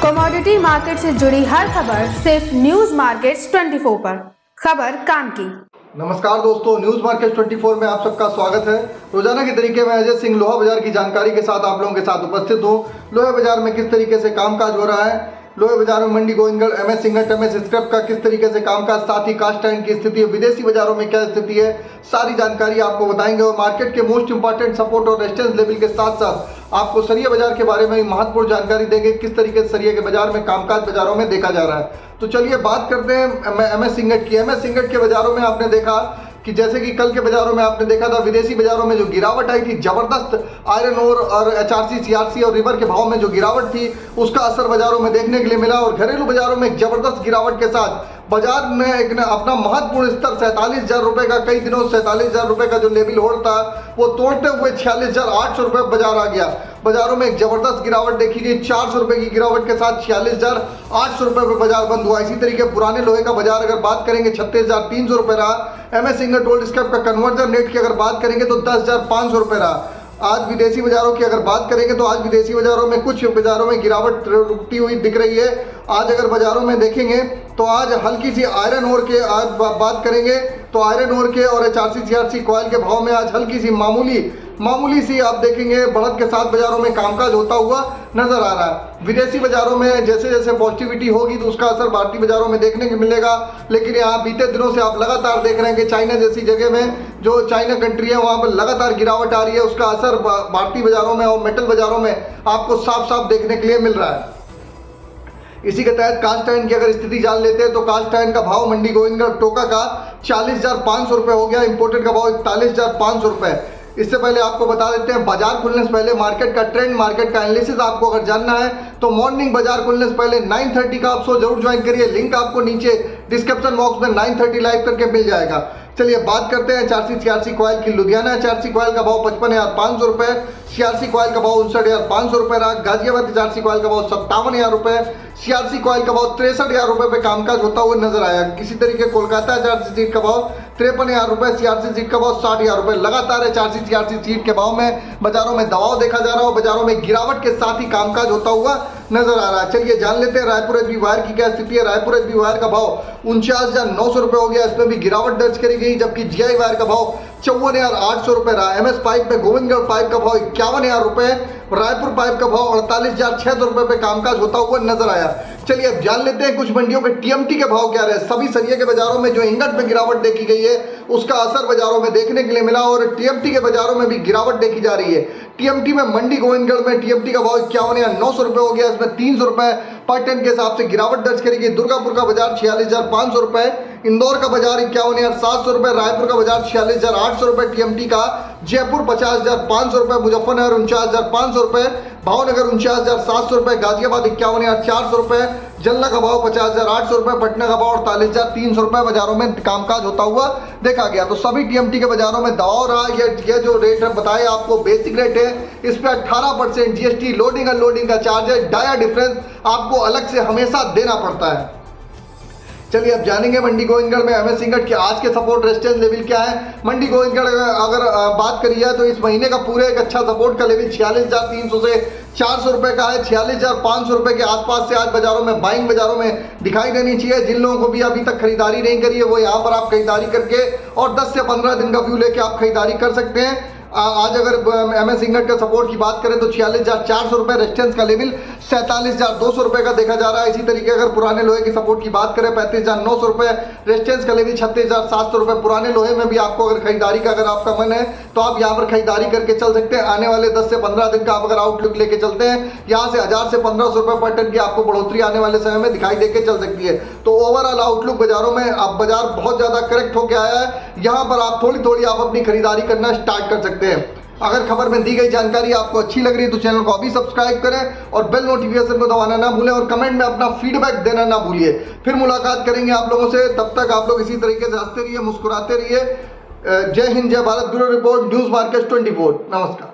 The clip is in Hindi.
कमोडिटी मार्केट से जुड़ी हर खबर सिर्फ न्यूज मार्केट्स 24 पर। खबर काम की। नमस्कार दोस्तों, न्यूज मार्केट 24 में आप सबका स्वागत है। रोजाना के तरीके में अजय सिंह लोहा बाजार की जानकारी के साथ आप लोगों के साथ उपस्थित हूँ। लोहा बाजार में किस तरीके से कामकाज हो रहा है, लोहे बाजार में मंडी गोविंदगढ़, एमएस सिंगट, एमएस स्क्रैप का किस तरीके से कामकाज, साथ ही कास्ट आयरन की स्थिति है, विदेशी बाजारों में क्या स्थिति है, सारी जानकारी आपको बताएंगे। और मार्केट के मोस्ट इंपॉर्टेंट सपोर्ट और रेजिस्टेंस लेवल के साथ साथ आपको सरिया बाजार के बारे में महत्वपूर्ण जानकारी देंगे, किस तरीके से सरिया के बाजार में कामकाज बाजारों में देखा जा रहा है। तो चलिए बात करते हैं एमएस सिंगट की। एमएस सिंगट के बाजारों में आपने देखा कि जैसे कि कल के बाजारों में आपने देखा था, विदेशी बाजारों में जो गिरावट आई थी, जबरदस्त आयरन ओर और एचआरसी, सीआरसी और रिवर के भाव में जो गिरावट थी, उसका असर बाजारों में देखने के लिए मिला। और घरेलू बाजारों में जबरदस्त गिरावट के साथ बाजार ने अपना महत्वपूर्ण स्तर 47,000 रुपए का, कई दिनों 47,000 रुपए का जो लेवल होल्ड था वो तोड़ते हुए 46,800 रुपए बाजार आ गया। बाजारों में एक जबरदस्त गिरावट देखी गई, 400 रुपए की गिरावट के साथ 46,800 रुपए पर बाजार बंद हुआ। इसी तरीके पुराने लोहे का बाजार अगर बात करेंगे 36,300 रुपए रहा। एमएस सिंगट गोल्ड स्क्रैप का कन्वर्जन रेट की अगर बात करेंगे तो 10,500 रुपए रहा। आज विदेशी बाजारों की अगर बात करेंगे तो आज विदेशी बाजारों में कुछ बाजारों में गिरावट रुकती हुई दिख रही है। आज अगर बाजारों में देखेंगे तो आज हल्की सी आयरन ओर के आज बात करेंगे तो आयरन ओर के और एचआरसी, सीआरसी कॉइल के भाव में आज हल्की सी मामूली सी आप देखेंगे बढ़त के साथ बाजारों में कामकाज होता हुआ नजर आ रहा है। विदेशी बाजारों में जैसे जैसे पॉजिटिविटी होगी तो उसका असर भारतीय बाजारों में देखने को मिलेगा। लेकिन यहाँ बीते दिनों से आप लगातार देख रहे हैं कि चाइना जैसी जगह में, जो चाइना कंट्री है, वहाँ पर लगातार गिरावट आ रही है। उसका असर भारतीय बाजारों में और मेटल बाजारों में आपको साफ साफ देखने के लिए मिल रहा है। इसी के तहत कास्ट आयरन की अगर स्थिति जान लेते हैं तो कास्ट आयरन का भाव मंडी गोविंदगढ़ टोका का 40,500 रुपए हो गया, इंपोर्टेड का भाव 41,500 रुपए। इससे पहले आपको बता देते हैं बाजार खुलने से पहले मार्केट का ट्रेंड, मार्केट का एनालिसिस आपको अगर जानना है तो मॉर्निंग बाजार खुलने से पहले 9:30 का आप शो जरूर ज्वाइन करिए। लिंक आपको नीचे डिस्क्रिप्शन बॉक्स में 9:30 लाइव करके मिल जाएगा। चलिए बात करते हैं एचआरसी, सीआरसी कॉइल की। लुधियाना एचआरसी कॉइल का भाव 55,500 रुपए, सीआरसी कॉइल का भाव 59,500 रुपए रहा। गाजियाबाद एचआरसी कॉइल का भाव 57,000 रुपए, सीआरसी कॉइल का भाव 63,000 रुपए पे कामकाज होता हुआ नजर आया। किसी तरीके कोलकाता एचआरसी सीट का भाव 53,000 रुपए, सीआरसी सीट का भाव 60,000 रुपए। लगातार एचआरसी, सीआरसी सीट के भाव में बाजारों में दबाव देखा जा रहा है, बाजारों में गिरावट के साथ ही कामकाज होता हुआ नजर आ रहा है। चलिए जान लेते हैं रायपुर एचबी वायर की क्या स्थिति है। रायपुर एचबी वायर का भाव 49,900 रुपए हो गया, इसमें भी गिरावट दर्ज करी गई। जबकि जीआई वायर का भाव 54,800 रुपए रहा। एमएस पाइप में गोविंदगढ़ पाइप का भाव 51,000 रुपए, रायपुर पाइप का भाव 48,600 रुपए पे कामकाज होता हुआ नजर आया। चलिए अब जान लेते हैं कुछ मंडियों के टीएमटी के भाव क्या रहे। सभी सरिये के बाजारों में जो इंगट में गिरावट देखी गई है उसका असर बाजारों में देखने के लिए मिला और टीएमटी के बाजारों में भी गिरावट देखी जा रही है। टीएमटी में मंडी गोविंदगढ़ में टीएमटी का भाव 51,900 रुपए हो गया, इसमें 300 रुपए पर टन के हिसाब से गिरावट दर्ज करी गई। दुर्गापुर का बाजार 46,500 रुपए, इंदौर का बाजार 51,700 रुपए, रायपुर का बाजार 46,800 रुपए टीएमटी का, जयपुर 50,500 रुपए, मुजफ्फरनगर 49,500 रुपए, भावनगर 49,700 रुपए, गाजियाबाद 51,400 रुपए, जलना का भाव 50,800 रुपए, पटना का भाव 48,300 रुपए बाजारों में कामकाज होता हुआ देखा गया। तो सभी टीएमटी के बाजारों में दबाव रहा। ये जो रेट है बताया आपको बेसिक रेट है, इस पे 18% जीएसटी, लोडिंग अनलोडिंग का चार्ज है, डाया डिफरेंस आपको अलग से हमेशा देना पड़ता है। चलिए अब जानेंगे मंडी गोविंदगढ़ में एमएस सिंगट के आज के सपोर्ट रेजिस्टेंस लेवल क्या है। मंडी गोविंदगढ़ अगर बात करी जाए तो इस महीने का पूरे एक अच्छा सपोर्ट का लेवल 46,300 से 400 रुपए का है। 46,500 रुपए के आसपास से आज बाजारों में बाइंग बाजारों में दिखाई देनी चाहिए। जिन लोगों को भी अभी तक खरीदारी नहीं करी है वो यहाँ पर आप खरीदारी करके और 10 से 15 दिन का व्यू लेके आप खरीदारी कर सकते हैं। आज अगर एमएस सिंगट का सपोर्ट की बात करें तो 46,400 रुपए, रेजिस्टेंस का लेवल 47,200 रुपए का देखा जा रहा है। इसी तरीके अगर पुराने लोहे की सपोर्ट की बात करें 35,900 रुपए, रेजिस्टेंस का लेवल 36,700 रुपए। पुराने लोहे में भी आपको अगर खरीदारी का अगर आपका मन है तो आप यहाँ पर खरीदारी करके चल सकते हैं। आने वाले 10 से 15 दिन का आप अगर आउटलुक लेके चलते हैं, यहाँ से 1,000 से 1,500 रुपए पर टन की आपको बढ़ोतरी आने वाले समय में दिखाई देके चल सकती है। तो ओवरऑल आउटलुक बाजारों में अब बाजार बहुत ज्यादा करेक्ट होकर आया है। यहाँ पर आप थोड़ी थोड़ी आप अपनी खरीदारी करना स्टार्ट कर सकते हैं। अगर खबर में दी गई जानकारी आपको अच्छी लग रही है तो चैनल को अभी सब्सक्राइब करें और बेल नोटिफिकेशन को दबाना ना भूलें और कमेंट में अपना फीडबैक देना ना भूलिए। फिर मुलाकात करेंगे आप लोगों से, तब तक आप लोग इसी तरीके से हंसते रहिए, मुस्कुराते रहिए। जय हिंद, जय Bharat. Bureau report, news market 24। नमस्कार।